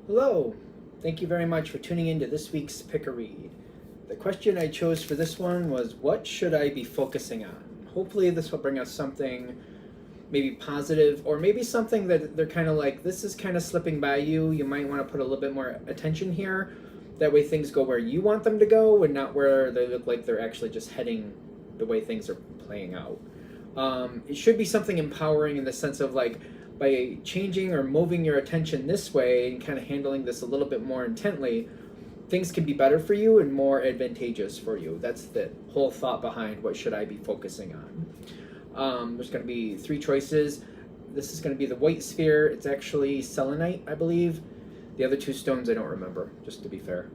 Hello, thank you very much for tuning in to this week's Pick a Read. The question I chose for this one was, what should I be focusing on? Hopefully this will bring us something maybe positive, or maybe something that they're kind of like, this is kind of slipping by you. You might want to put a little bit more attention here. That way things go where you want them to go and not where they look like they're actually just heading the way things are playing out. It should be something empowering in the sense of like, by changing or moving your attention this way and kind of handling this a little bit more intently, things can be better for you and more advantageous for you. That's the whole thought behind what should I be focusing on. There's going to be 3 choices. This is going to be the white sphere. It's actually selenite, I believe. The other 2 stones I don't remember, just to be fair.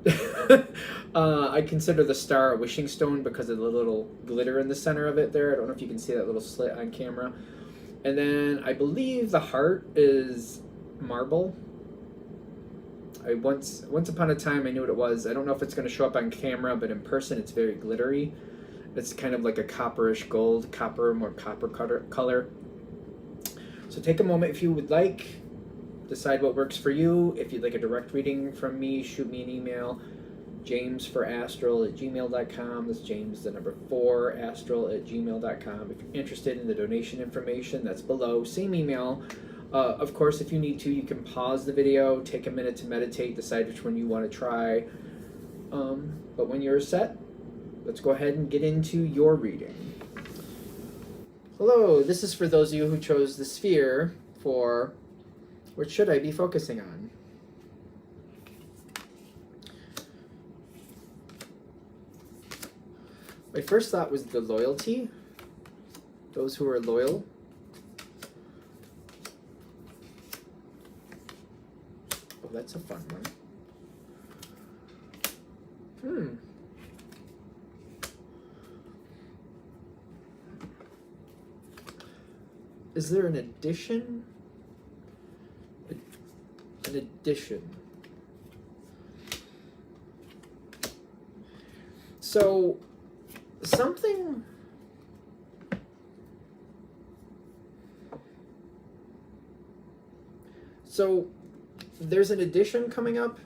I consider the star a wishing stone because of the little glitter in the center of it there. I don't know if you can see that little slit on camera. And then I believe the heart is marble. Once upon a time I knew what it was. I don't know if it's going to show up on camera, but in person it's very glittery. It's kind of like a copperish gold, more copper color. So take a moment if you would like. Decide what works for you. If you'd like a direct reading from me, shoot me an email. jamesforastral@gmail.com. That's James, the number 4, astral@gmail.com. If you're interested in the donation information, that's below. Same email. Of course, if you need to, you can pause the video, take a minute to meditate, decide which one you want to try. But when you're set, let's go ahead and get into your reading. Hello, this is for those of you who chose the sphere for what should I be focusing on? My first thought was the loyalty, those who are loyal. Oh, that's a fun one. Is there an addition? An addition. So, something... So, there's an addition coming up.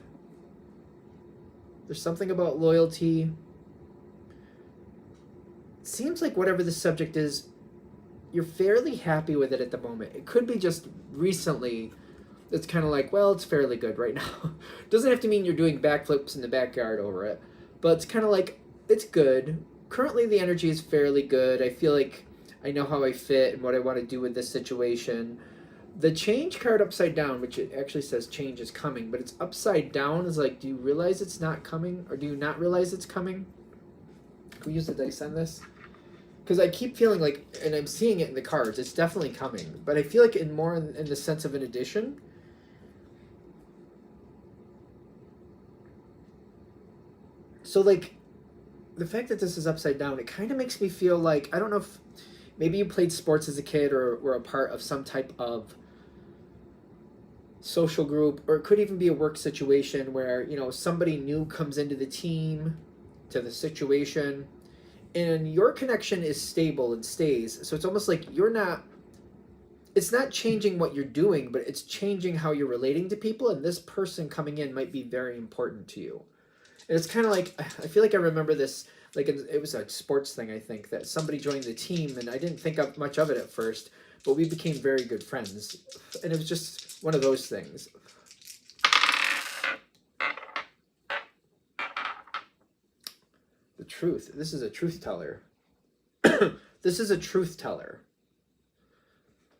There's something about loyalty. It seems like whatever the subject is, you're fairly happy with it at the moment. It could be just recently. It's kind of like, well, it's fairly good right now. Doesn't have to mean you're doing backflips in the backyard over it. But it's kind of like, it's good. Currently, the energy is fairly good. I feel like I know how I fit and what I want to do with this situation. The change card upside down, which it actually says change is coming, but it's upside down, is like, do you realize it's not coming? Or do you not realize it's coming? Can we use the dice on this? Because I keep feeling like, and I'm seeing it in the cards, it's definitely coming. But I feel like in the sense of an addition. So, like, the fact that this is upside down, it kind of makes me feel like, I don't know if maybe you played sports as a kid or were a part of some type of social group, or it could even be a work situation where, you know, somebody new comes into the team, to the situation, and your connection is stable and stays. So it's almost like it's not changing what you're doing, but it's changing how you're relating to people, and this person coming in might be very important to you. And it's kind of like, I feel like I remember this, like it was a sports thing, I think, that somebody joined the team, and I didn't think of much of it at first, but we became very good friends. And it was just one of those things. The truth. This is a truth teller. This is a truth teller.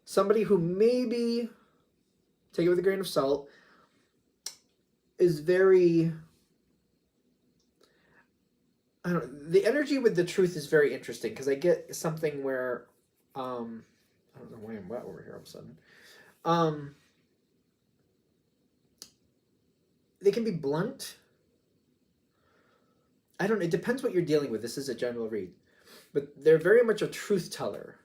Somebody who maybe, take it with a grain of salt, is very... I don't know, the energy with the truth is very interesting, because I get something where, I don't know why I'm wet over here all of a sudden. They can be blunt. I don't know, it depends what you're dealing with. This is a general read. But they're very much a truth teller.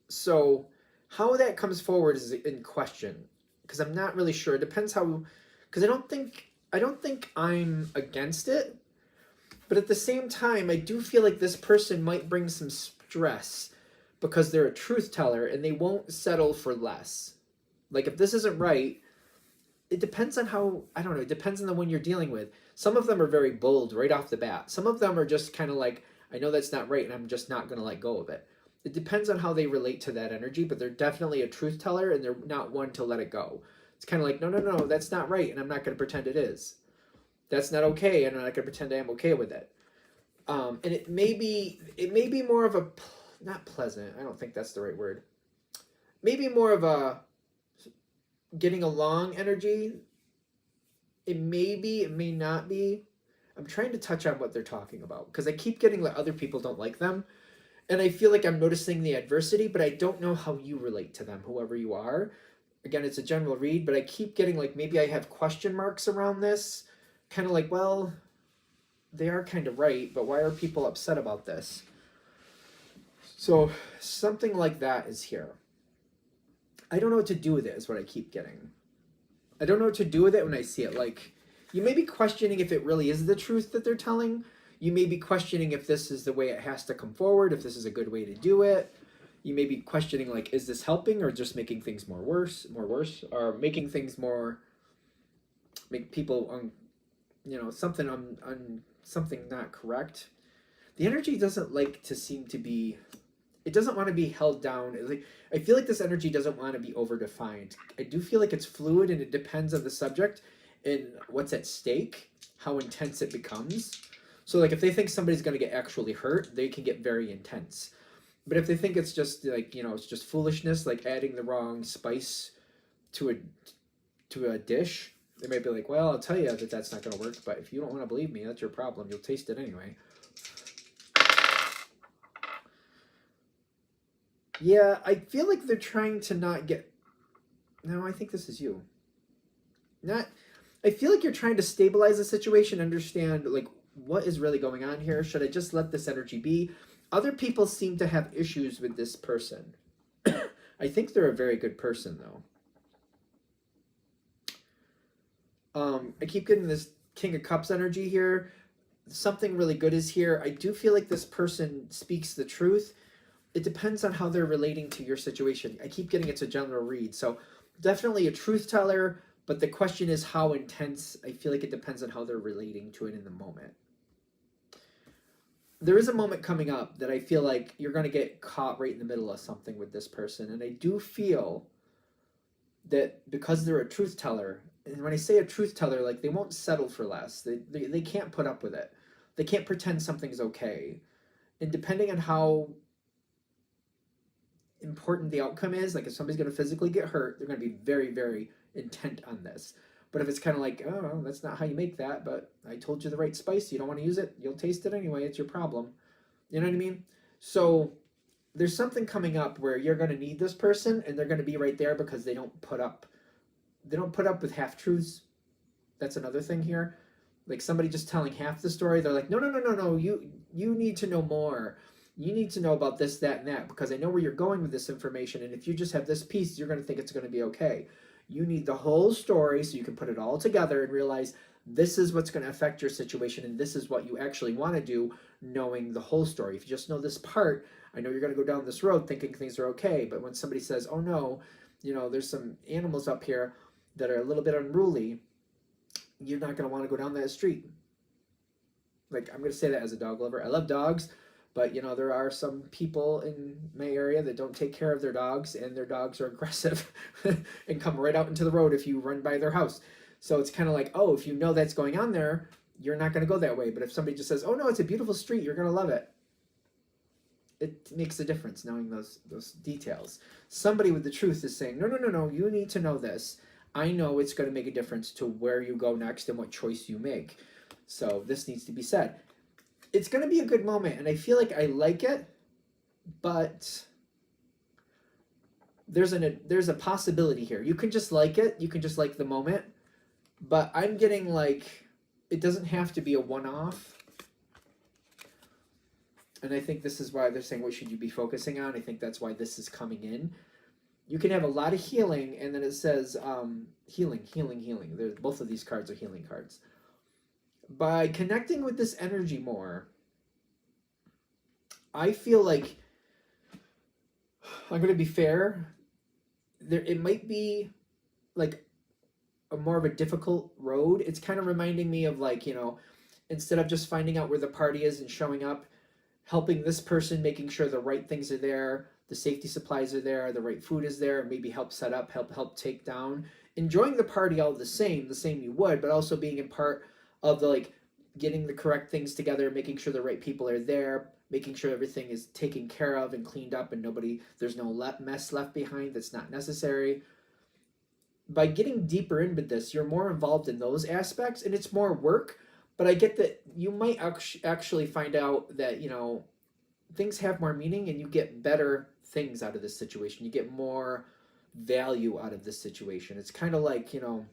So how that comes forward is in question, because I'm not really sure. It depends how, because I don't think I'm against it. But at the same time, I do feel like this person might bring some stress because they're a truth teller and they won't settle for less. Like, if this isn't right, it depends on how, I don't know, it depends on the one you're dealing with. Some of them are very bold right off the bat. Some of them are just kind of like, I know that's not right and I'm just not going to let go of it. It depends on how they relate to that energy, but they're definitely a truth teller and they're not one to let it go. It's kind of like, no, no, no, that's not right and I'm not going to pretend it is. That's not okay and I'm not going to pretend I am okay with it. And it may be more of a, not pleasant, I don't think that's the right word. Maybe more of a getting along energy. It may be, it may not be. I'm trying to touch on what they're talking about because I keep getting that other people don't like them. And I feel like I'm noticing the adversity, but I don't know how you relate to them, whoever you are. Again, it's a general read, but I keep getting like maybe I have question marks around this. Kind of like, well, they are kind of right, but why are people upset about this? So something like that is here. I don't know what to do with it is what I keep getting. I don't know what to do with it when I see it. Like, you may be questioning if it really is the truth that they're telling. You may be questioning if this is the way it has to come forward, if this is a good way to do it. You may be questioning, like, is this helping or just making things more worse, or making things more, make people, something not correct. The energy doesn't like to seem to be, it doesn't want to be held down. Like, I feel like this energy doesn't want to be over-defined. I do feel like it's fluid and it depends on the subject and what's at stake, how intense it becomes. So like if they think somebody's going to get actually hurt, they can get very intense. But if they think it's just like, it's just foolishness, like adding the wrong spice to a dish, they might be like, well, I'll tell you that that's not going to work, but if you don't want to believe me, that's your problem. You'll taste it anyway. Yeah, I feel like they're trying to not get... No, I think this is you. I feel like you're trying to stabilize the situation, understand, like, what is really going on here? Should I just let this energy be? Other people seem to have issues with this person. I think they're a very good person, though. I keep getting this King of Cups energy here. Something really good is here. I do feel like this person speaks the truth. It depends on how they're relating to your situation. I keep getting it's a general read. So definitely a truth teller, but the question is how intense. I feel like it depends on how they're relating to it in the moment. There is a moment coming up that I feel like you're going to get caught right in the middle of something with this person. And I do feel that because they're a truth teller, and when I say a truth teller, like they won't settle for less. They can't put up with it. They can't pretend something's okay. And depending on how important the outcome is, like if somebody's going to physically get hurt, they're going to be very, very intent on this. But if it's kind of like, oh, that's not how you make that, but I told you the right spice, you don't want to use it, you'll taste it anyway, it's your problem. You know what I mean? So there's something coming up where you're going to need this person and they're going to be right there because they don't put up with half-truths. That's another thing here. Like somebody just telling half the story, they're like, no, you need to know more. You need to know about this, that, and that, because I know where you're going with this information, and if you just have this piece, you're going to think it's going to be okay. You need the whole story so you can put it all together and realize this is what's going to affect your situation, and this is what you actually want to do, knowing the whole story. If you just know this part, I know you're going to go down this road thinking things are okay, but when somebody says, oh no, there's some animals up here that are a little bit unruly, you're not going to want to go down that street. Like, I'm going to say that as a dog lover. I love dogs, but, there are some people in my area that don't take care of their dogs, and their dogs are aggressive and come right out into the road if you run by their house. So it's kind of like, oh, if you know that's going on there, you're not going to go that way. But if somebody just says, oh, no, it's a beautiful street, you're going to love it. It makes a difference knowing those details. Somebody with the truth is saying, no, you need to know this. I know it's going to make a difference to where you go next and what choice you make. So this needs to be said. It's going to be a good moment, and I feel like I like it, but there's a possibility here. You can just like it. You can just like the moment, but I'm getting like it doesn't have to be a one-off. And I think this is why they're saying, what should you be focusing on? I think that's why this is coming in. You can have a lot of healing, and then it says healing. Both of these cards are healing cards. By connecting with this energy more, I feel like I'm going to be fair. It might be like a more of a difficult road. It's kind of reminding me of like, you know, instead of just finding out where the party is and showing up, helping this person, making sure the right things are there, the safety supplies are there, the right food is there, maybe help set up, help take down, enjoying the party all the same you would, but also being in part of the like getting the correct things together, making sure the right people are there, making sure everything is taken care of and cleaned up and there's no mess left behind that's not necessary. By getting deeper into this, you're more involved in those aspects and it's more work. But I get that you might actually find out that, you know, things have more meaning and you get better things out of this situation. You get more value out of this situation. It's kind of like, you know,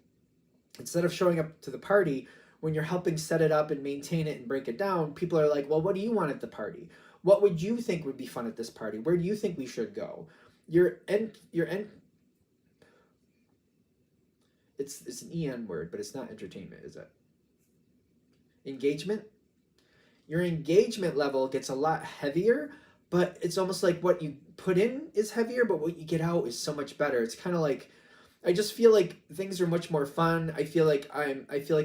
instead of showing up to the party, when you're helping set it up and maintain it and break it down, people are like, well, what do you want at the party? What would you think would be fun at this party? Where do you think we should go? It's an EN word, but it's not entertainment, is it? Engagement. Your engagement level gets a lot heavier, but it's almost like what you put in is heavier, but what you get out is so much better. It's kind of like, I just feel like things are much more fun. I feel like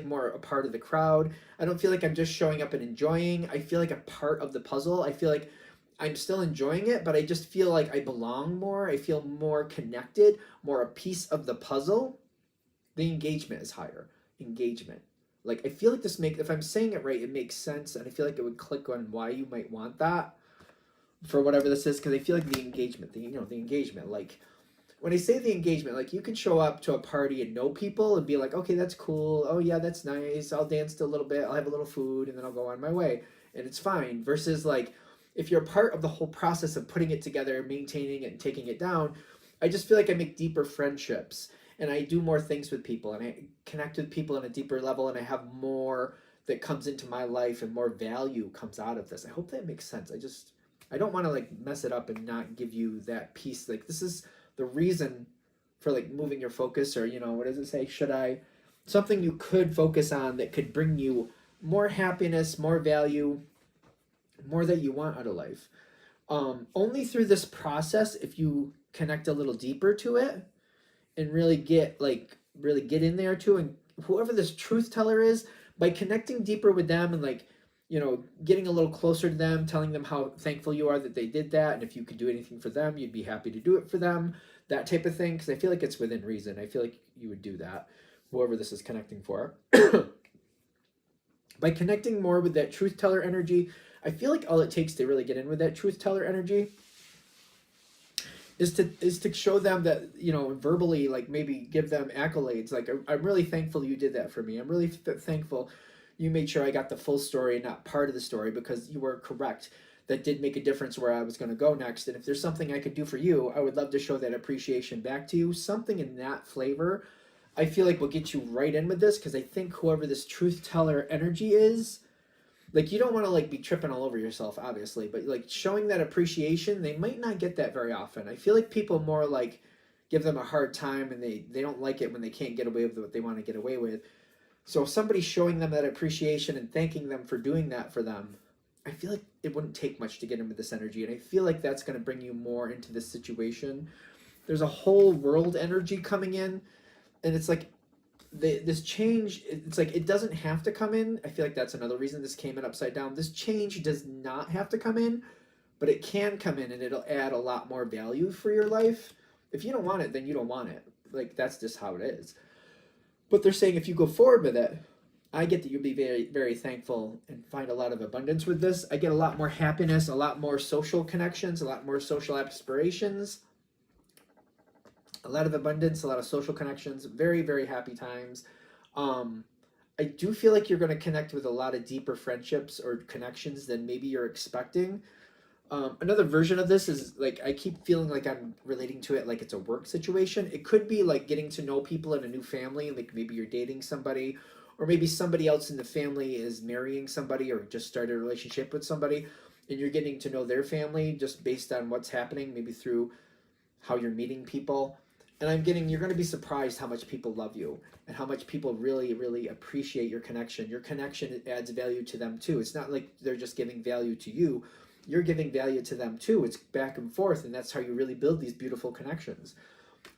more a part of the crowd. I don't feel like I'm just showing up and enjoying. I feel like a part of the puzzle. I feel like I'm still enjoying it, but I just feel like I belong more. I feel more connected, more a piece of the puzzle. The engagement is higher. Engagement. Like, I feel like if I'm saying it right, it makes sense, and I feel like it would click on why you might want that for whatever this is, because I feel like the engagement, like, when I say the engagement, like, you can show up to a party and know people and be like, okay, that's cool, oh yeah, that's nice, I'll dance a little bit, I'll have a little food, and then I'll go on my way, and it's fine, versus, like, if you're a part of the whole process of putting it together, maintaining it, and taking it down, I just feel like I make deeper friendships, and I do more things with people, and I connect with people on a deeper level, and I have more that comes into my life, and more value comes out of this. I hope that makes sense. I don't want to like mess it up and not give you that piece. Like, this is the reason for like moving your focus, or, you know, what does it say? Something you could focus on that could bring you more happiness, more value, more that you want out of life. Only through this process, if you connect a little deeper to it, and really get in there too, and whoever this truth teller is, by connecting deeper with them and, like, you know, getting a little closer to them, telling them how thankful you are that they did that, and if you could do anything for them, you'd be happy to do it for them, that type of thing, because I feel like it's within reason. I feel like you would do that, whoever this is connecting for. By connecting more with that truth teller energy, I feel like all it takes to really get in with that truth teller energy is to show them that, you know, verbally, like, maybe give them accolades, like, I'm really thankful you did that for me. I'm really thankful you made sure I got the full story, not part of the story, because you were correct. That did make a difference where I was going to go next. And if there's something I could do for you, I would love to show that appreciation back to you. Something in that flavor, I feel like will get you right in with this, because I think whoever this truth teller energy is, like, you don't want to like be tripping all over yourself, obviously, but like showing that appreciation, they might not get that very often. I feel like people more like give them a hard time, and they don't like it when they can't get away with what they want to get away with. So if somebody's showing them that appreciation and thanking them for doing that for them, I feel like it wouldn't take much to get into this energy, and I feel like that's going to bring you more into this situation. There's a whole world energy coming in, and it's like this change, it's like it doesn't have to come in. I feel like that's another reason this came in upside down. This change does not have to come in, but it can come in, and it'll add a lot more value for your life. If you don't want it, then you don't want it. Like, that's just how it is. But they're saying if you go forward with it, I get that you'll be very, very thankful and find a lot of abundance with this. I get a lot more happiness, a lot more social connections, a lot more social aspirations, a lot of abundance, a lot of social connections, very, very happy times. I do feel like you're going to connect with a lot of deeper friendships or connections than maybe you're expecting. Another version of this is, like, I keep feeling like I'm relating to it like it's a work situation. It could be like getting to know people in a new family, like maybe you're dating somebody, or maybe somebody else in the family is marrying somebody or just started a relationship with somebody, and you're getting to know their family just based on what's happening, maybe through how you're meeting people. And you're going to be surprised how much people love you and how much people really, really appreciate your connection. Your connection adds value to them too. It's not like they're just giving value to you. You're giving value to them too. It's back and forth, and that's how you really build these beautiful connections.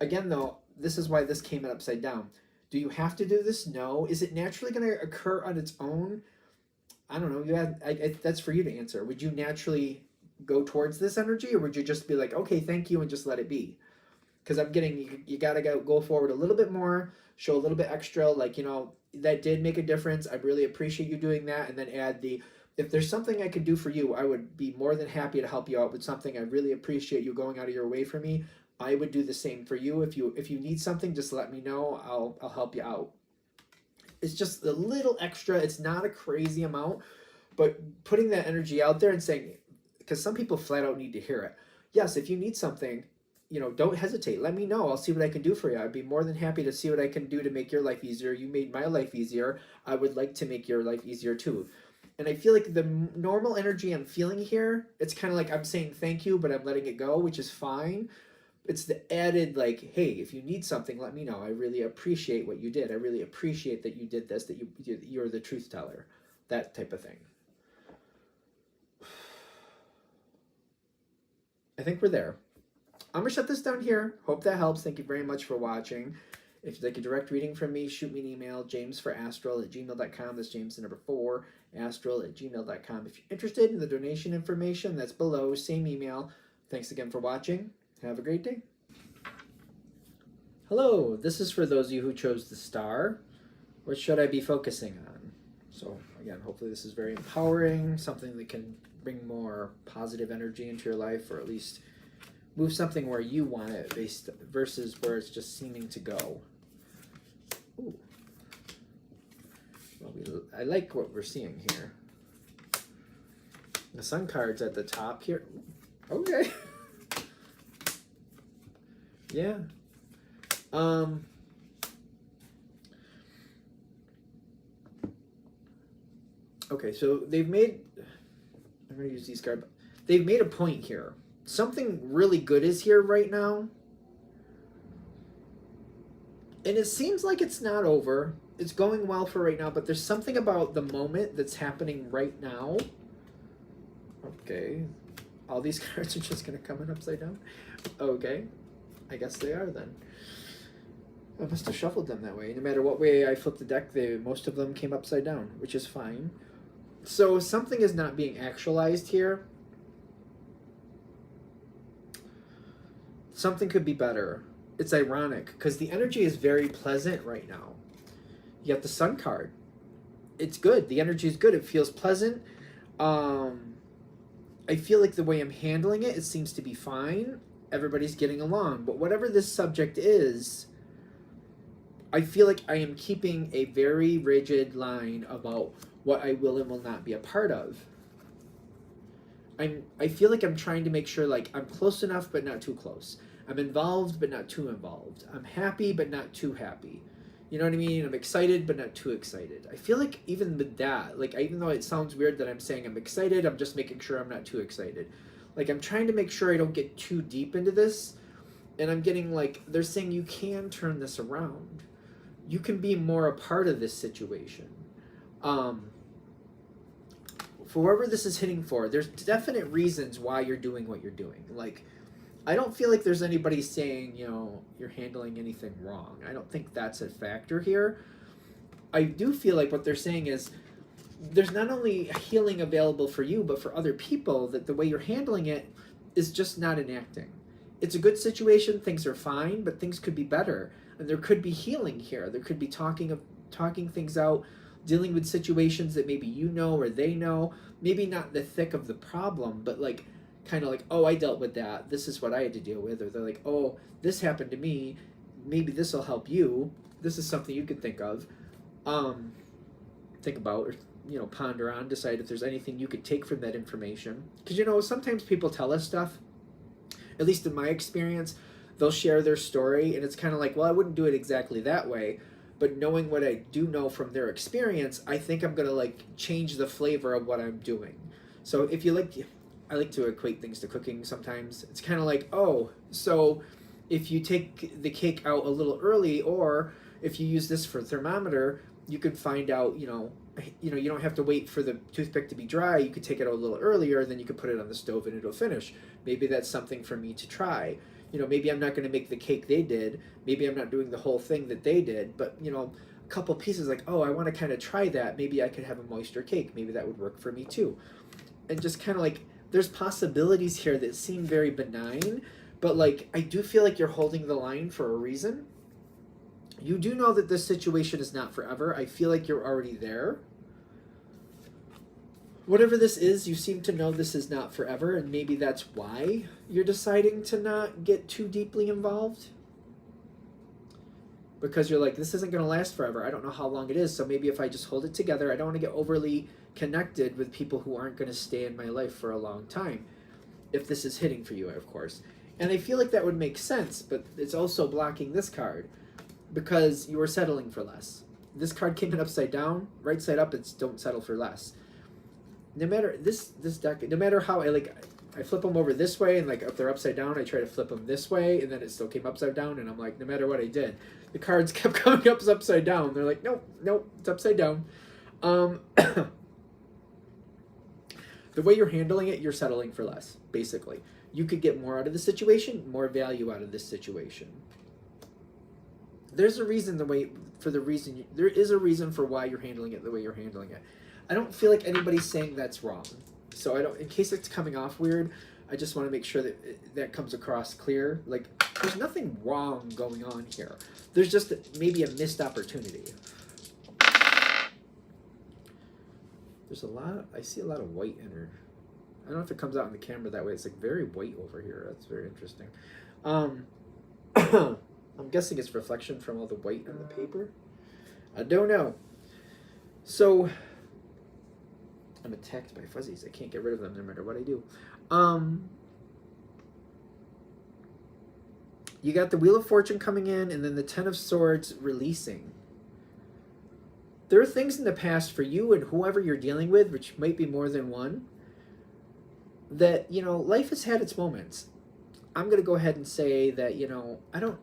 Again, though, this is why this came in upside down. Do you have to do this? No. Is it naturally going to occur on its own? I don't know. That's for you to answer. Would you naturally go towards this energy, or would you just be like, okay, thank you, and just let it be? Because I'm getting, you got to go forward a little bit more, show a little bit extra, like, that did make a difference. I really appreciate you doing that. And then add if there's something I could do for you, I would be more than happy to help you out with something. I really appreciate you going out of your way for me. I would do the same for you. If you need something, just let me know. I'll help you out. It's just a little extra. It's not a crazy amount, but putting that energy out there and saying, because some people flat out need to hear it. Yes, if you need something, don't hesitate. Let me know. I'll see what I can do for you. I'd be more than happy to see what I can do to make your life easier. You made my life easier. I would like to make your life easier too. And I feel like the normal energy I'm feeling here, it's kind of like I'm saying thank you, but I'm letting it go, which is fine. It's the added, like, hey, if you need something, let me know. I really appreciate what you did. I really appreciate that you did this, that you're the truth teller, that type of thing. I think we're there. I'm going to shut this down here. Hope that helps. Thank you very much for watching. If you'd like a direct reading from me, shoot me an email, jamesforastral@gmail.com. That's James the number 4, astral@gmail.com. If you're interested in the donation information, that's below, same email. Thanks again for watching. Have a great day. Hello, this is for those of you who chose the star. What should I be focusing on? So again, hopefully this is very empowering, something that can bring more positive energy into your life, or at least move something where you want it versus where it's just seeming to go. Ooh. Well, I like what we're seeing here. The sun card's at the top here. Okay. Yeah. Okay, so they've made, I'm going to use these cards. They've made a point here. Something really good is here right now. And it seems like it's not over. It's going well for right now, but there's something about the moment that's happening right now. Okay. All these cards are just going to come in upside down. Okay. I guess they are then. I must have shuffled them that way. No matter what way I flipped the deck, most of them came upside down, which is fine. So something is not being actualized here. Something could be better. It's ironic because the energy is very pleasant right now. You got the Sun card. It's good. The energy is good. It feels pleasant. I feel like the way I'm handling it, it seems to be fine. Everybody's getting along. But whatever this subject is, I feel like I am keeping a very rigid line about what I will and will not be a part of. I feel like I'm trying to make sure, like, I'm close enough but not too close. I'm involved but not too involved. I'm happy but not too happy. You know what I mean? I'm excited but not too excited. I feel like even with that, like, even though it sounds weird that I'm saying I'm excited, I'm just making sure I'm not too excited. Like, I'm trying to make sure I don't get too deep into this. And I'm getting, like, they're saying you can turn this around. You can be more a part of this situation. For whoever this is hitting for, there's definite reasons why you're doing what you're doing. Like, I don't feel like there's anybody saying, you know, you're handling anything wrong. I don't think that's a factor here. I do feel like what they're saying is there's not only healing available for you, but for other people, that the way you're handling it is just not enacting. It's a good situation. Things are fine, but things could be better. And there could be healing here. There could be talking things out, dealing with situations that maybe you know or they know. Maybe not the thick of the problem, but like kind of like, oh, I dealt with that. This is what I had to deal with. Or they're like, oh, this happened to me. Maybe this will help you. This is something you could think of. Think about, or, you know, ponder on, decide if there's anything you could take from that information. Because, you know, sometimes people tell us stuff, at least in my experience, they'll share their story, and it's kind of like, well, I wouldn't do it exactly that way. But knowing what I do know from their experience, I think I'm going to, like, change the flavor of what I'm doing. So if you like, I like to equate things to cooking sometimes. It's kind of like, oh, so if you take the cake out a little early, or if you use this for thermometer, you could find out, you know, you don't have to wait for the toothpick to be dry. You could take it out a little earlier, then you could put it on the stove and it'll finish. Maybe that's something for me to try. You know, maybe I'm not going to make the cake they did. Maybe I'm not doing the whole thing that they did. But, you know, a couple pieces like, oh, I want to kind of try that. Maybe I could have a moisture cake. Maybe that would work for me too. And just kind of like, there's possibilities here that seem very benign. But, like, I do feel like you're holding the line for a reason. You do know that this situation is not forever. I feel like you're already there. Whatever this is, you seem to know this is not forever, and maybe that's why you're deciding to not get too deeply involved. Because you're like, this isn't going to last forever. I don't know how long it is, so maybe if I just hold it together, I don't want to get overly connected with people who aren't going to stay in my life for a long time. If this is hitting for you, of course. And I feel like that would make sense, but it's also blocking this card. Because you are settling for less. This card came in upside down. Right side up, it's don't settle for less. No matter this deck, no matter how I flip them over this way, and like if they're upside down, I try to flip them this way, and then it still came upside down, and I'm like, no matter what I did, the cards kept coming up upside down. They're like, nope, it's upside down. The way you're handling it, you're settling for less, basically. You could get more out of the situation, more value out of this situation. There's a reason there is a reason for why you're handling it the way you're handling it. I don't feel like anybody's saying that's wrong. So I don't, in case it's coming off weird, I just want to make sure that that comes across clear. Like, there's nothing wrong going on here. There's just maybe a missed opportunity. There's I see a lot of white in her. I don't know if it comes out in the camera that way. It's like very white over here. That's very interesting. I'm guessing it's reflection from all the white on the paper. I don't know. So, I'm attacked by fuzzies. I can't get rid of them no matter what I do. You got the Wheel of Fortune coming in, and then the Ten of Swords releasing. There are things in the past for you and whoever you're dealing with, which might be more than one, that, you know, life has had its moments. I'm going to go ahead and say that, you know, I don't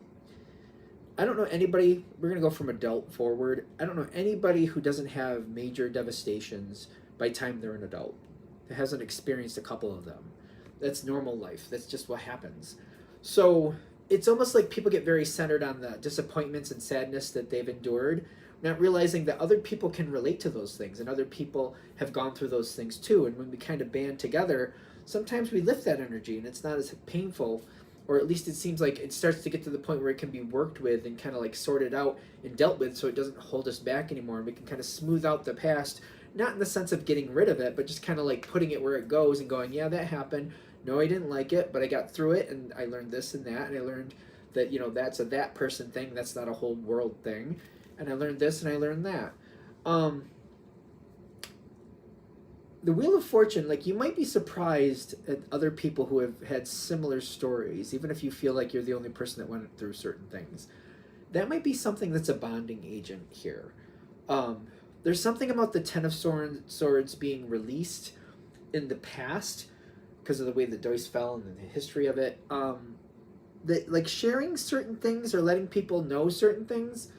know anybody, we're going to go from adult forward. I don't know anybody who doesn't have major devastations by the time they're an adult, that hasn't experienced a couple of them. That's normal life. That's just what happens. So it's almost like people get very centered on the disappointments and sadness that they've endured, not realizing that other people can relate to those things and other people have gone through those things too. And when we kind of band together, sometimes we lift that energy and it's not as painful, or at least it seems like it starts to get to the point where it can be worked with and kind of like sorted out and dealt with, so it doesn't hold us back anymore. And we can kind of smooth out the past, not in the sense of getting rid of it, but just kind of like putting it where it goes and going, yeah, that happened. No, I didn't like it, but I got through it and I learned this and that, and I learned that, you know, that's a that person thing, that's not a whole world thing. And I learned this and I learned that. The Wheel of Fortune, like, you might be surprised at other people who have had similar stories, even if you feel like you're the only person that went through certain things. That might be something that's a bonding agent here. There's something about the Ten of Swords being released in the past because of the way the dice fell and the history of it. That, like, sharing certain things or letting people know certain things.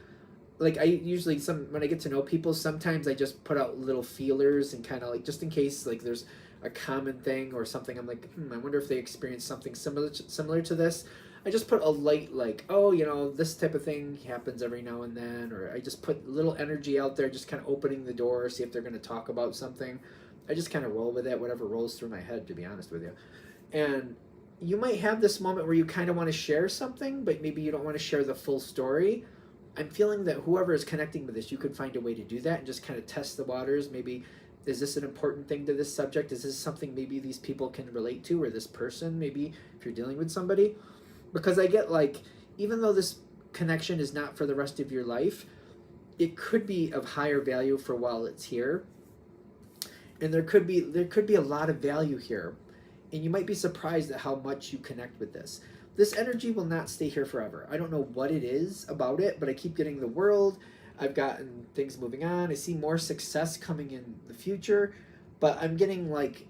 Like, I usually, when I get to know people, sometimes I just put out little feelers and kind of like, just in case, like, there's a common thing or something, I'm like, I wonder if they experienced something similar to this. I just put a light, like, oh, you know, this type of thing happens every now and then, or I just put little energy out there, just kind of opening the door, see if they're going to talk about something. I just kind of roll with it, whatever rolls through my head, to be honest with you. And you might have this moment where you kind of want to share something, but maybe you don't want to share the full story. I'm feeling that whoever is connecting with this, you could find a way to do that and just kind of test the waters. Maybe, is this an important thing to this subject? Is this something maybe these people can relate to, or this person, maybe if you're dealing with somebody? Because I get, like, even though this connection is not for the rest of your life, it could be of higher value for while it's here. And there could be a lot of value here. And you might be surprised at how much you connect with this. This energy will not stay here forever. I don't know what it is about it, but I keep getting the world. I've gotten things moving on. I see more success coming in the future. But I'm getting, like,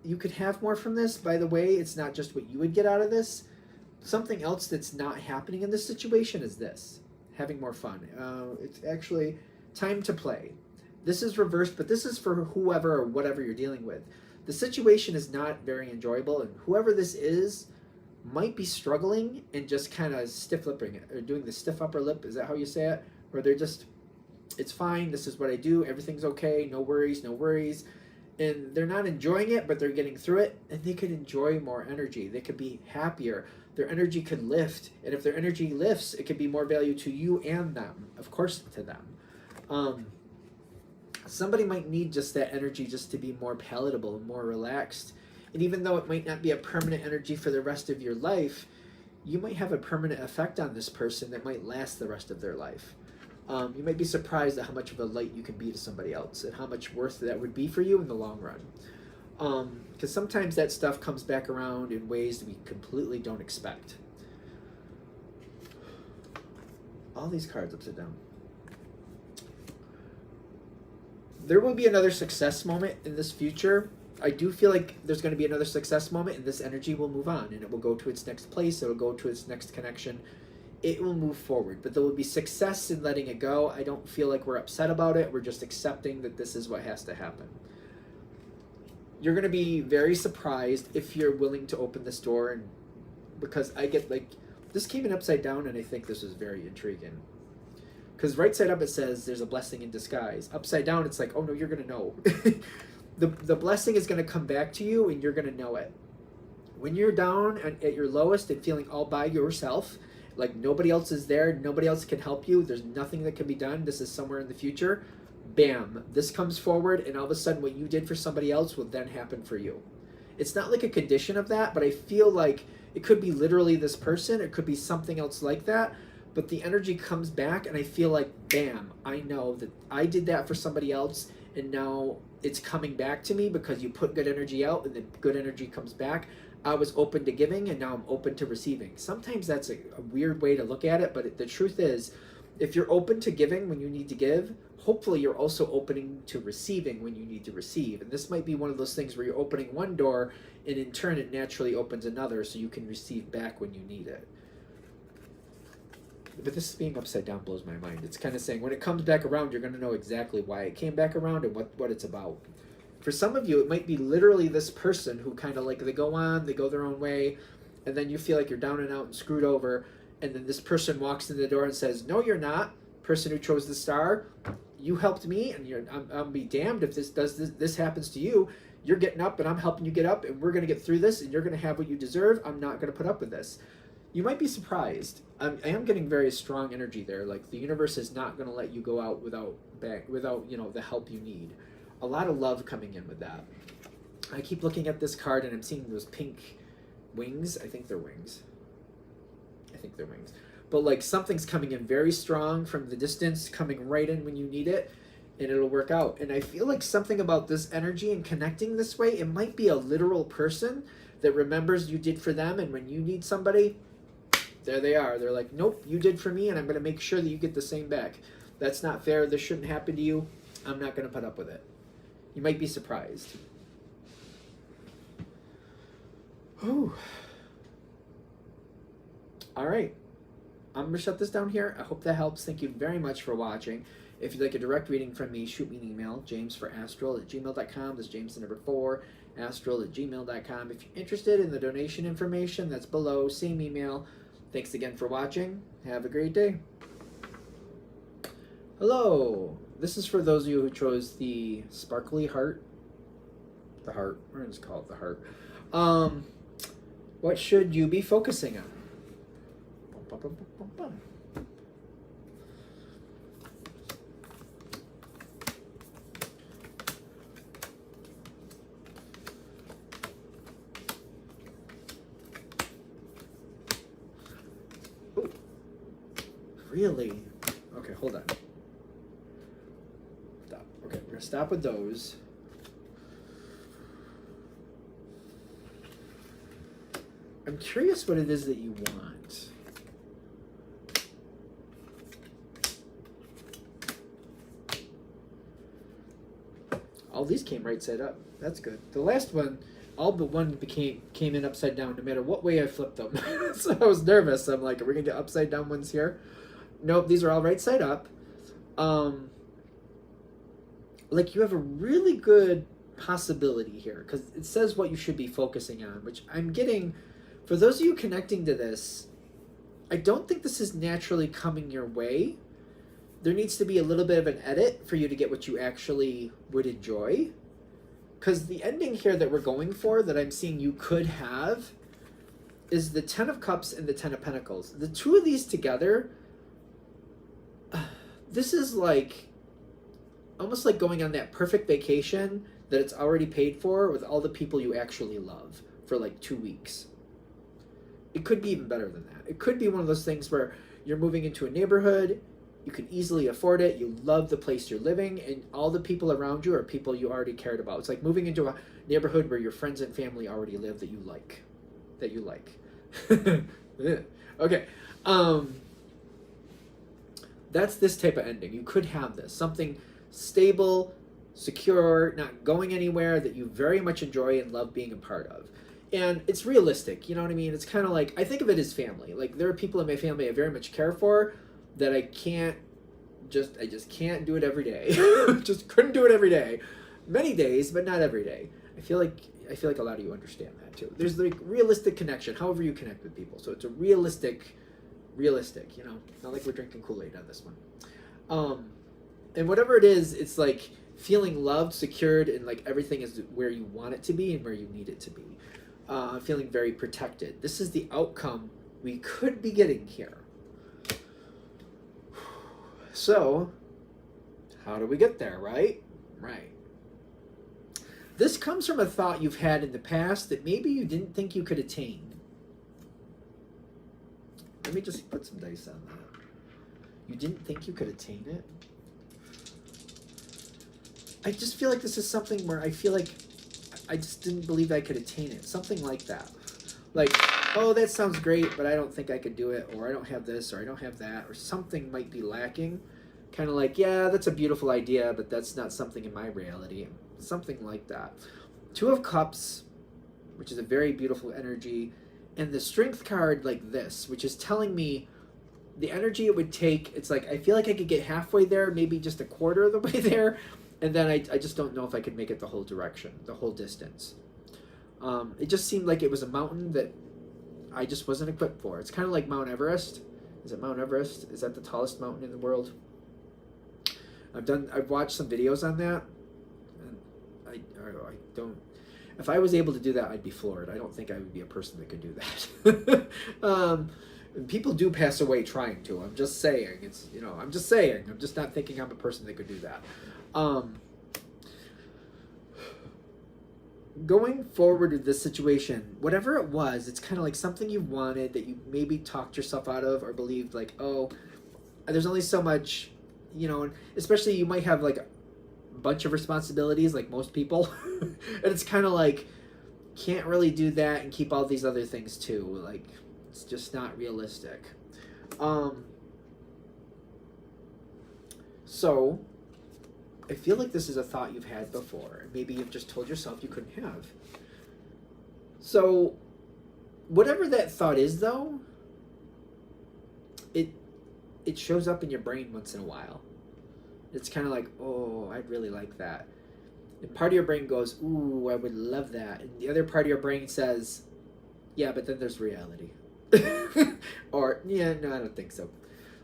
you could have more from this. By the way, it's not just what you would get out of this. Something else that's not happening in this situation is this. Having more fun. It's actually time to play. This is reversed, but this is for whoever or whatever you're dealing with. The situation is not very enjoyable, and whoever this is, might be struggling and just kind of stiff lipping it, or doing the stiff upper lip. Is that how you say it? Where they're just, it's fine, this is what I do, everything's okay, no worries, no worries. And they're not enjoying it, but they're getting through it, and they could enjoy more energy. They could be happier. Their energy could lift, and if their energy lifts, it could be more value to you and them, of course, to them. Somebody might need just that energy just to be more palatable and more relaxed. And even though it might not be a permanent energy for the rest of your life, you might have a permanent effect on this person that might last the rest of their life. You might be surprised at how much of a light you can be to somebody else and how much worth that would be for you in the long run. Because sometimes that stuff comes back around in ways that we completely don't expect. All these cards upside down. There will be another success moment in this future. I do feel like there's going to be another success moment, and this energy will move on, and it will go to its next place, it will go to its next connection. It will move forward, but there will be success in letting it go. I don't feel like we're upset about it. We're just accepting that this is what has to happen. You're going to be very surprised if you're willing to open this door, and because I get like, this came in upside down, and I think this is very intriguing. Because right side up it says there's a blessing in disguise. Upside down it's like, oh no, you're going to know. The blessing is going to come back to you, and you're going to know it. When you're down at your lowest and feeling all by yourself, like nobody else is there, nobody else can help you, there's nothing that can be done, this is somewhere in the future, bam, this comes forward, and all of a sudden what you did for somebody else will then happen for you. It's not like a condition of that, but I feel like it could be literally this person, it could be something else like that, but the energy comes back, and I feel like, bam, I know that I did that for somebody else, and now it's coming back to me because you put good energy out, and then good energy comes back. I was open to giving, and now I'm open to receiving. Sometimes that's a weird way to look at it, but the truth is, if you're open to giving when you need to give, hopefully you're also opening to receiving when you need to receive. And this might be one of those things where you're opening one door, and in turn it naturally opens another so you can receive back when you need it. But this being upside down blows my mind. It's kind of saying when it comes back around, you're going to know exactly why it came back around and what it's about. For some of you, it might be literally this person who kind of like, they go on, they go their own way, and then you feel like you're down and out and screwed over, and then this person walks in the door and says, no, you're not. Person who chose the star, you helped me, and I'll be damned if this happens to you. You're getting up, and I'm helping you get up, and we're going to get through this, and you're going to have what you deserve. I'm not going to put up with this. You might be surprised. I am getting very strong energy there. Like, the universe is not going to let you go out without the help you need. A lot of love coming in with that. I keep looking at this card and I'm seeing those pink wings. I think they're wings. But like something's coming in very strong from the distance, coming right in when you need it, and it'll work out. And I feel like something about this energy and connecting this way, it might be a literal person that remembers you did for them, and when you need somebody, there they are. They're like, nope, you did for me, and I'm going to make sure that you get the same back. That's not fair. This shouldn't happen to you. I'm not going to put up with it. You might be surprised. Ooh. All right. I'm going to shut this down here. I hope that helps. Thank you very much for watching. If you'd like a direct reading from me, shoot me an email, jamesforastral@gmail.com. That's James the number 4, astral@gmail.com. If you're interested in the donation information, that's below. Same email. Thanks again for watching. Have a great day. Hello. This is for those of you who chose the sparkly heart. The heart. We're going to just call it the heart. What should you be focusing on? Bum, bum, bum, bum, bum. Ooh. Really? Okay, hold on. Stop. Okay, we're going to stop with those. I'm curious what it is that you want. All these came right side up. That's good. The last one, all but one came in upside down no matter what way I flipped them. So I was nervous. I'm like, are we going to get upside down ones here? Nope, these are all right side up. Like, you have a really good possibility here because it says what you should be focusing on, which I'm getting For those of you connecting to this, I don't think this is naturally coming your way. There needs to be a little bit of an edit for you to get what you actually would enjoy. Because the ending here that we're going for, that I'm seeing you could have, is the Ten of Cups and the Ten of Pentacles. The two of these together, this is like, almost like going on that perfect vacation that it's already paid for with all the people you actually love for like 2 weeks. It could be even better than that. It could be one of those things where you're moving into a neighborhood, you can easily afford it, you love the place you're living, and all the people around you are people you already cared about. It's like moving into a neighborhood where your friends and family already live that you like. Okay. That's this type of ending. You could have this. Something stable, secure, not going anywhere, that you very much enjoy and love being a part of. And it's realistic, you know what I mean? It's kind of like, I think of it as family. Like, there are people in my family I very much care for that I just can't do it every day. Just couldn't do it every day. Many days, but not every day. I feel like a lot of you understand that too. There's like realistic connection, however you connect with people. So it's a realistic, you know, not like we're drinking Kool-Aid on this one. And whatever it is, it's like feeling loved, secured, and like everything is where you want it to be and where you need it to be. Feeling very protected. This is the outcome we could be getting here. So, how do we get there, right? Right. This comes from a thought you've had in the past that maybe you didn't think you could attain. Let me just put some dice on that. You didn't think you could attain it? I just feel like this is something where I feel like I just didn't believe I could attain it. Something like that. Like, oh, that sounds great, but I don't think I could do it, or I don't have this, or I don't have that, or something might be lacking. Kind of like, yeah, that's a beautiful idea, but that's not something in my reality. Something like that. Two of Cups, which is a very beautiful energy, and the Strength card like this, which is telling me the energy it would take. It's like, I feel like I could get halfway there, maybe just a quarter of the way there, and then I just don't know if I could make it the whole direction, the whole distance. It just seemed like it was a mountain that I just wasn't equipped for. It's kind of like Mount Everest. Is it Mount Everest? Is that the tallest mountain in the world? I've watched some videos on that, and I don't. If I was able to do that, I'd be floored. I don't think I would be a person that could do that. People do pass away trying to. I'm just saying. It's, you know, I'm just saying. I'm just not thinking I'm a person that could do that. Going forward with this situation, whatever it was, it's kind of like something you wanted that you maybe talked yourself out of, or believed like, oh, there's only so much, you know, and especially you might have like a bunch of responsibilities like most people. And it's kind of like, can't really do that and keep all these other things too. Like, it's just not realistic. So I feel like this is a thought you've had before. Maybe you've just told yourself you couldn't have. So whatever that thought is, though, it shows up in your brain once in a while. It's kind of like, oh, I'd really like that. And part of your brain goes, ooh, I would love that. And the other part of your brain says, yeah, but then there's reality. Or, yeah, no, I don't think so.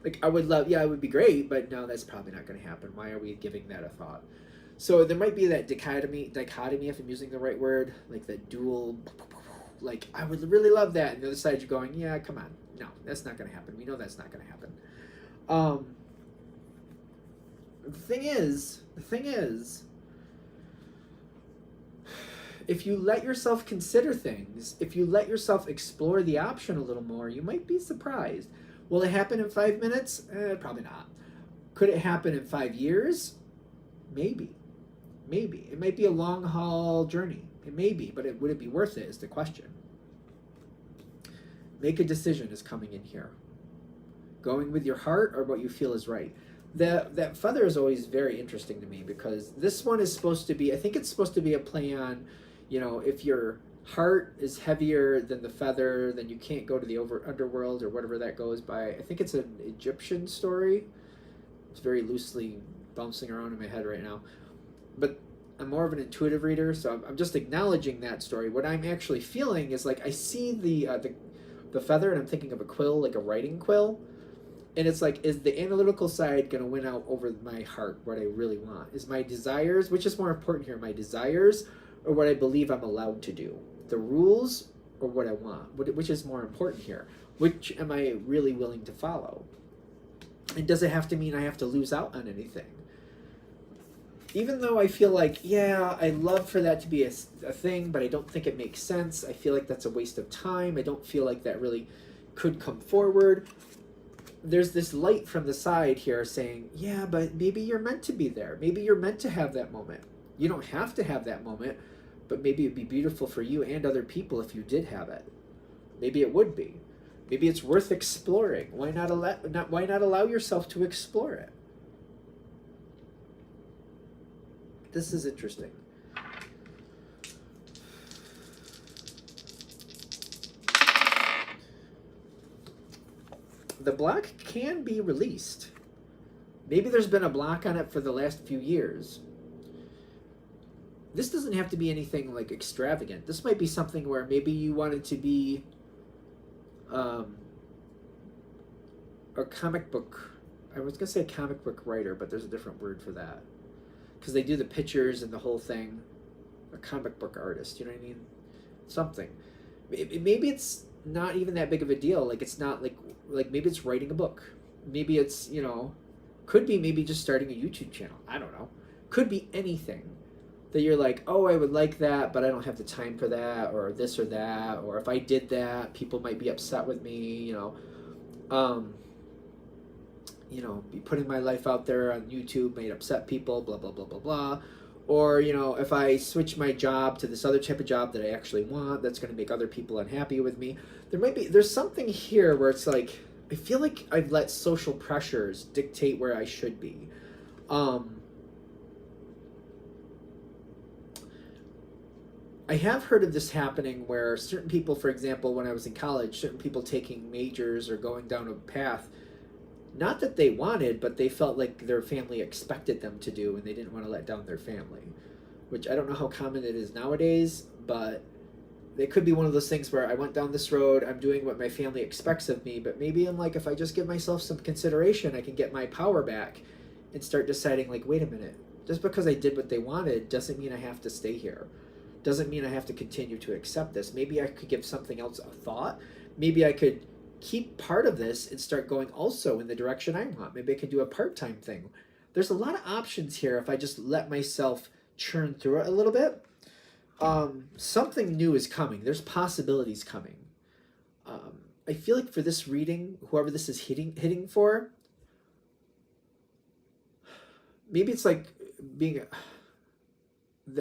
Like, I would love, yeah, it would be great, but no, that's probably not going to happen. Why are we giving that a thought? So there might be that dichotomy, if I'm using the right word, like that dual, like, I would really love that. And the other side, you're going, yeah, come on. No, that's not going to happen. We know that's not going to happen. The thing is, if you let yourself consider things, if you let yourself explore the option a little more, you might be surprised. Will it happen in 5 minutes? Probably not. Could it happen in 5 years? Maybe. Maybe. It might be a long haul journey. It may be, but would it be worth it is the question. Make a decision is coming in here. Going with your heart or what you feel is right. That feather is always very interesting to me, because this one is supposed to be, I think it's supposed to be a play on, you know, if your heart is heavier than the feather, then you can't go to the underworld or whatever that goes by. I think it's an Egyptian story. It's very loosely bouncing around in my head right now. But I'm more of an intuitive reader, so I'm just acknowledging that story. What I'm actually feeling is like I see the feather, and I'm thinking of a quill, like a writing quill, and it's like, is the analytical side going to win out over my heart, what I really want? Is my desires, which is more important here, my desires or what I believe I'm allowed to do? The rules or what I want? Which is more important here? Which am I really willing to follow? And does it have to mean I have to lose out on anything? Even though I feel like, yeah, I love for that to be a thing, but I don't think it makes sense. I feel like that's a waste of time. I don't feel like that really could come forward. There's this light from the side here saying, yeah, but maybe you're meant to be there. Maybe you're meant to have that moment. You don't have to have that moment, but maybe it'd be beautiful for you and other people if you did have it. Maybe it would be. Maybe it's worth exploring. Why not allow yourself to explore it? This is interesting. The block can be released. Maybe there's been a block on it for the last few years. This doesn't have to be anything like extravagant. This might be something where maybe you wanted to be a comic book. I was going to say a comic book writer, but there's a different word for that. Because they do the pictures and the whole thing. A comic book artist, you know what I mean? Something. Maybe it's not even that big of a deal. Like, it's not like maybe it's writing a book. Maybe it's, you know, could be maybe just starting a YouTube channel. I don't know. Could be anything that you're like, oh, I would like that, but I don't have the time for that, or this or that, or if I did that, people might be upset with me, you know, be putting my life out there on YouTube might upset people, blah, blah, blah, blah, blah. Or, you know, if I switch my job to this other type of job that I actually want, that's going to make other people unhappy with me. There's something here where it's like, I feel like I've let social pressures dictate where I should be. I have heard of this happening where certain people, for example, when I was in college, certain people taking majors or going down a path, not that they wanted, but they felt like their family expected them to do, and they didn't want to let down their family. Which I don't know how common it is nowadays, but it could be one of those things where I went down this road, I'm doing what my family expects of me, but maybe I'm like, if I just give myself some consideration, I can get my power back and start deciding, like, wait a minute, just because I did what they wanted doesn't mean I have to stay here. Doesn't mean I have to continue to accept this. Maybe I could give something else a thought. Maybe I could keep part of this and start going also in the direction I want. Maybe I could do a part-time thing. There's a lot of options here if I just let myself churn through it a little bit. Something new is coming. There's possibilities coming. I feel like for this reading, whoever this is hitting for, maybe it's like being...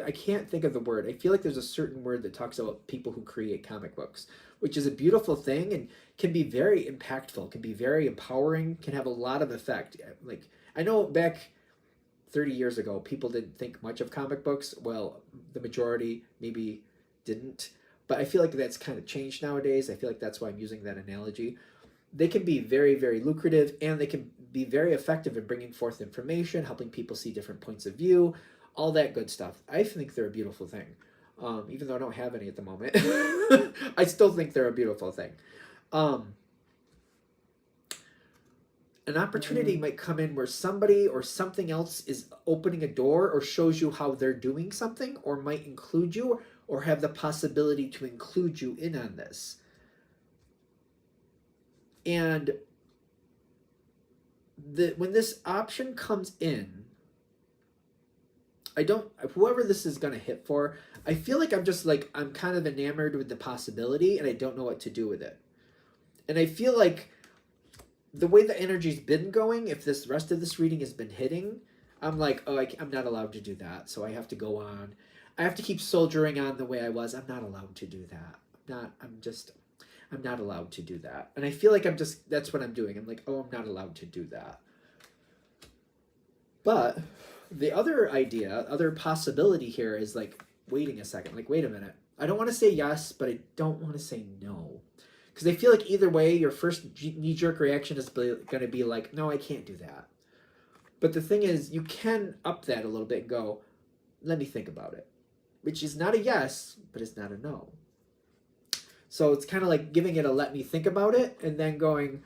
I can't think of the word. I feel like there's a certain word that talks about people who create comic books, which is a beautiful thing and can be very impactful, can be very empowering, can have a lot of effect. Like, I know back 30 years ago, people didn't think much of comic books. Well, the majority maybe didn't, but I feel like that's kind of changed nowadays. I feel like that's why I'm using that analogy. They can be very, very lucrative, and they can be very effective in bringing forth information, helping people see different points of view, all that good stuff. I think they're a beautiful thing. Even though I don't have any at the moment. I still think they're a beautiful thing. An opportunity might come in where somebody or something else is opening a door or shows you how they're doing something, or might include you or have the possibility to include you in on this. And when this option comes in, whoever this is going to hit for, I feel like I'm kind of enamored with the possibility, and I don't know what to do with it. And I feel like the way the energy's been going, if this rest of this reading has been hitting, I'm like, oh, I'm not allowed to do that. So I have to go on. I have to keep soldiering on the way I was. I'm not allowed to do that. I'm not allowed to do that. And I feel like that's what I'm doing. I'm like, oh, I'm not allowed to do that. But the other possibility here is like waiting a second. Like, wait a minute. I don't want to say yes, but I don't want to say no. Because I feel like either way, your first knee-jerk reaction is going to be like, no, I can't do that. But the thing is, you can up that a little bit and go, let me think about it. Which is not a yes, but it's not a no. So it's kind of like giving it a let me think about it and then going,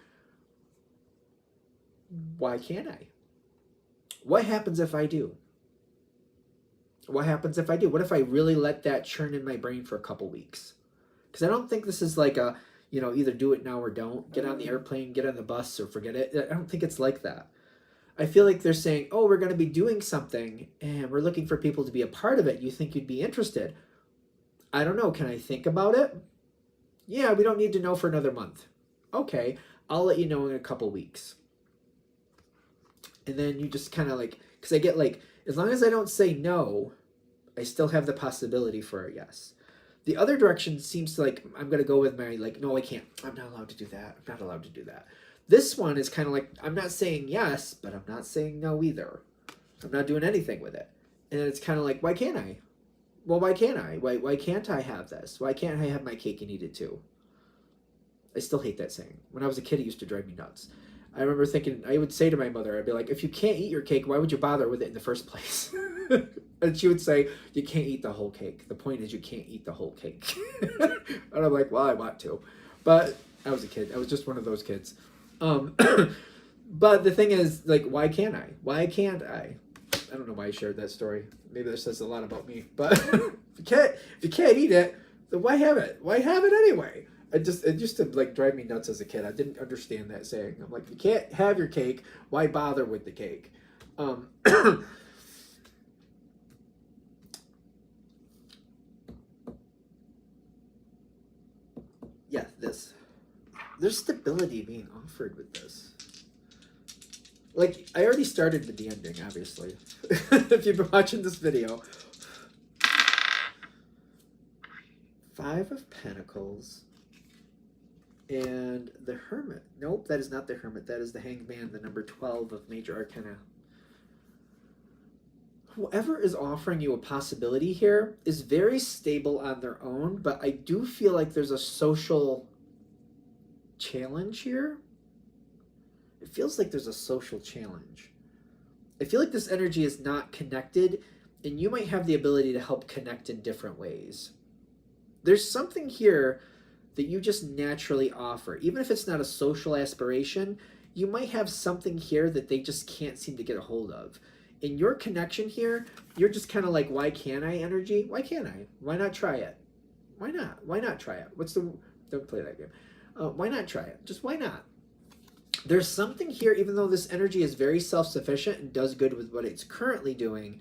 why can't I? What happens if I do? What happens if I do? What if I really let that churn in my brain for a couple weeks? Because I don't think this is like a, either do it now or don't. Get on the airplane, get on the bus, or forget it. I don't think it's like that. I feel like they're saying, oh, we're going to be doing something and we're looking for people to be a part of it. You think you'd be interested? I don't know. Can I think about it? Yeah, we don't need to know for another month. Okay, I'll let you know in a couple weeks. And then you just kind of like, because I get like, as long as I don't say no, I still have the possibility for a yes. The other direction seems like I'm going to go with my, like, no, I can't. I'm not allowed to do that. I'm not allowed to do that. This one is kind of like, I'm not saying yes, but I'm not saying no either. I'm not doing anything with it. And it's kind of like, why can't I? Well, why can't I? Why can't I have this? Why can't I have my cake and eat it too? I still hate that saying. When I was a kid, it used to drive me nuts. I remember thinking, I would say to my mother, I'd be like, if you can't eat your cake, why would you bother with it in the first place? And she would say, you can't eat the whole cake. The point is you can't eat the whole cake. And I'm like, well, I want to. But I was a kid. I was just one of those kids. But the thing is, like, why can't I? Why can't I? I don't know why I shared that story. Maybe that says a lot about me. But if you can't eat it, then why have it? Why have it anyway? It used to like drive me nuts as a kid. I didn't understand that saying. I'm like, you can't have your cake. Why bother with the cake? Yeah, this. There's stability being offered with this. Like, I already started with the ending, obviously. If you've been watching this video. 5 of Pentacles. And the Hermit. Nope, that is not the Hermit. That is the Hanged Man, the number 12 of Major Arcana. Whoever is offering you a possibility here is very stable on their own, but I do feel like there's a social challenge here. It feels like there's a social challenge. I feel like this energy is not connected, and you might have the ability to help connect in different ways. There's something here that you just naturally offer. Even if it's not a social aspiration, you might have something here that they just can't seem to get a hold of. In your connection here, you're just kind of like, why can't I energy? Why can't I? Why not try it? Why not? Why not try it? Don't play that game. Why not try it? Just why not? There's something here, even though this energy is very self-sufficient and does good with what it's currently doing,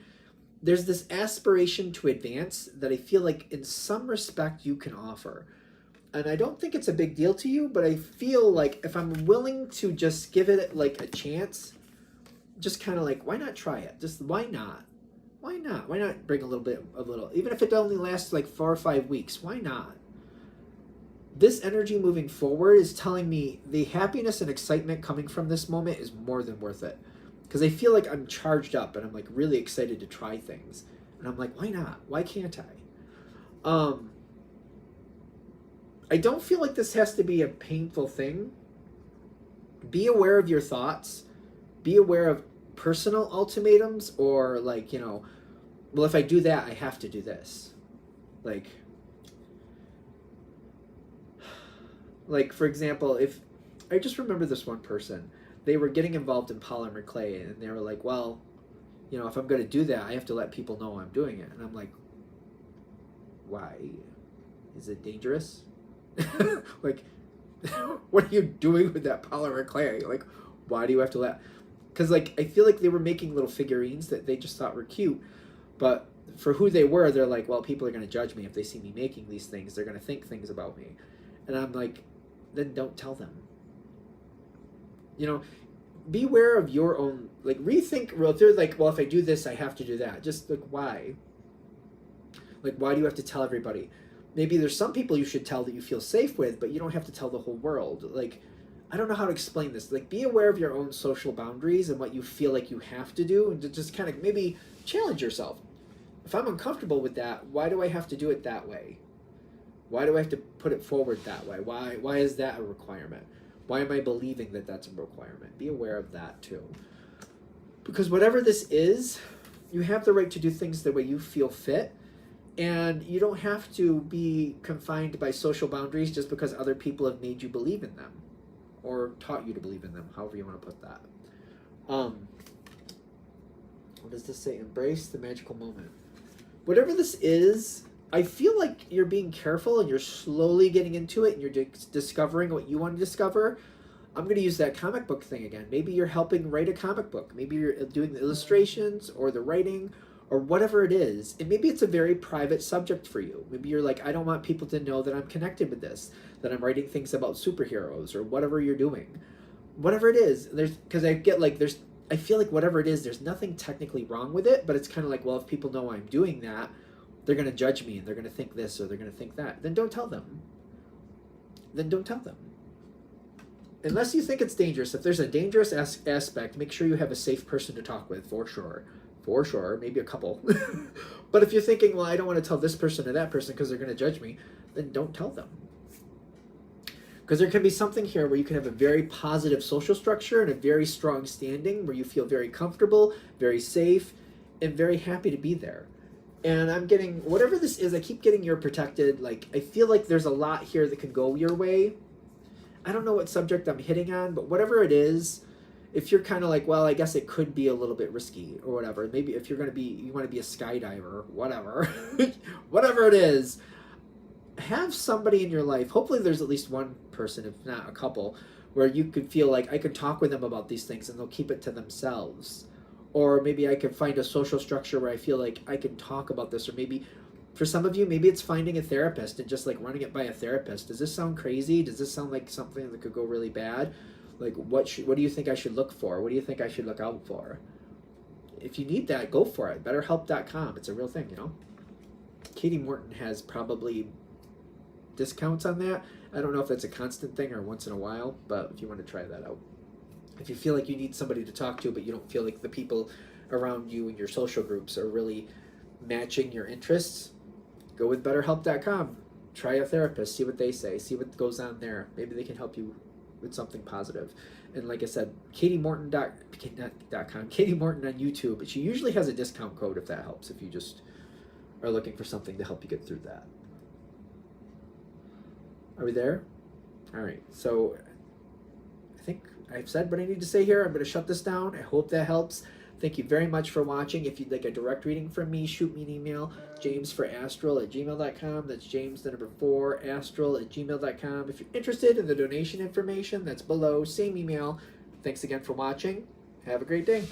there's this aspiration to advance that I feel like in some respect you can offer. And I don't think it's a big deal to you, but I feel like if I'm willing to just give it like a chance, just kind of like, why not try it? Just why not? Why not? Why not bring a little, even if it only lasts like 4 or 5 weeks, why not? This energy moving forward is telling me the happiness and excitement coming from this moment is more than worth it. Because I feel like I'm charged up and I'm like really excited to try things. And I'm like, why not? Why can't I? I don't feel like this has to be a painful thing. Be aware of your thoughts. Be aware of personal ultimatums or like, well, if I do that, I have to do this. Like for example, if I just remember this one person, they were getting involved in polymer clay and they were like, well, if I'm going to do that, I have to let people know I'm doing it. And I'm like, why? Is it dangerous? Like, what are you doing with that polymer clay? Like, why do you have to let... Because, like, I feel like they were making little figurines that they just thought were cute. But for who they were, they're like, well, people are going to judge me if they see me making these things. They're going to think things about me. And I'm like, then don't tell them. Beware of your own... Like, rethink... Well, if they're like, well, if I do this, I have to do that. Just, like, why? Like, why do you have to tell everybody? Maybe there's some people you should tell that you feel safe with, but you don't have to tell the whole world. Like, I don't know how to explain this. Like, be aware of your own social boundaries and what you feel like you have to do, and to just kind of maybe challenge yourself. If I'm uncomfortable with that, why do I have to do it that way? Why do I have to put it forward that way? Why is that a requirement? Why am I believing that that's a requirement? Be aware of that too. Because whatever this is, you have the right to do things the way you feel fit, and you don't have to be confined by social boundaries just because other people have made you believe in them or taught you to believe in them, however you want to put that. What does this say? Embrace the magical moment. Whatever this is, I feel like you're being careful and you're slowly getting into it and you're discovering what you want to discover. I'm going to use that comic book thing again. Maybe you're helping write a comic book. Maybe you're doing the illustrations or the writing or whatever it is. And maybe it's a very private subject for you. Maybe you're like, I don't want people to know that I'm connected with this, that I'm writing things about superheroes or whatever you're doing. Whatever it is, because I feel like whatever it is, there's nothing technically wrong with it, but it's kind of like, well, if people know I'm doing that, they're going to judge me and they're going to think this or they're going to think that. Then don't tell them. Unless you think it's dangerous. If there's a dangerous aspect, make sure you have a safe person to talk with, for sure. For sure, maybe a couple. But if you're thinking, well, I don't want to tell this person or that person because they're going to judge me, then don't tell them. Because there can be something here where you can have a very positive social structure and a very strong standing where you feel very comfortable, very safe, and very happy to be there. And I'm getting, whatever this is, I keep getting you're protected. Like, I feel like there's a lot here that can go your way. I don't know what subject I'm hitting on, but whatever it is, if you're kind of like, well, I guess it could be a little bit risky or whatever. Maybe if you want to be a skydiver, whatever, whatever it is, have somebody in your life. Hopefully there's at least one person, if not a couple, where you could feel like I could talk with them about these things and they'll keep it to themselves. Or maybe I could find a social structure where I feel like I can talk about this. Or maybe for some of you, maybe it's finding a therapist and just like running it by a therapist. Does this sound crazy? Does this sound like something that could go really bad? Like, what do you think I should look for? What do you think I should look out for? If you need that, go for it. BetterHelp.com. It's a real thing, you know? Katie Morton has probably discounts on that. I don't know if that's a constant thing or once in a while, but if you want to try that out. If you feel like you need somebody to talk to, but you don't feel like the people around you in your social groups are really matching your interests, go with BetterHelp.com. Try a therapist, see what they say, see what goes on there. Maybe they can help you with something positive. And like I said, KatieMorton.com, Katie Morton on YouTube, but she usually has a discount code if that helps, if you just are looking for something to help you get through that. Are we there? All right, so I think I've said what I need to say here. I'm going to shut this down. I hope that helps. Thank you very much for watching. If you'd like a direct reading from me, shoot me an email, jamesforastral@gmail.com. That's James, the number 4, astral@gmail.com. If you're interested in the donation information, that's below. Same email. Thanks again for watching. Have a great day.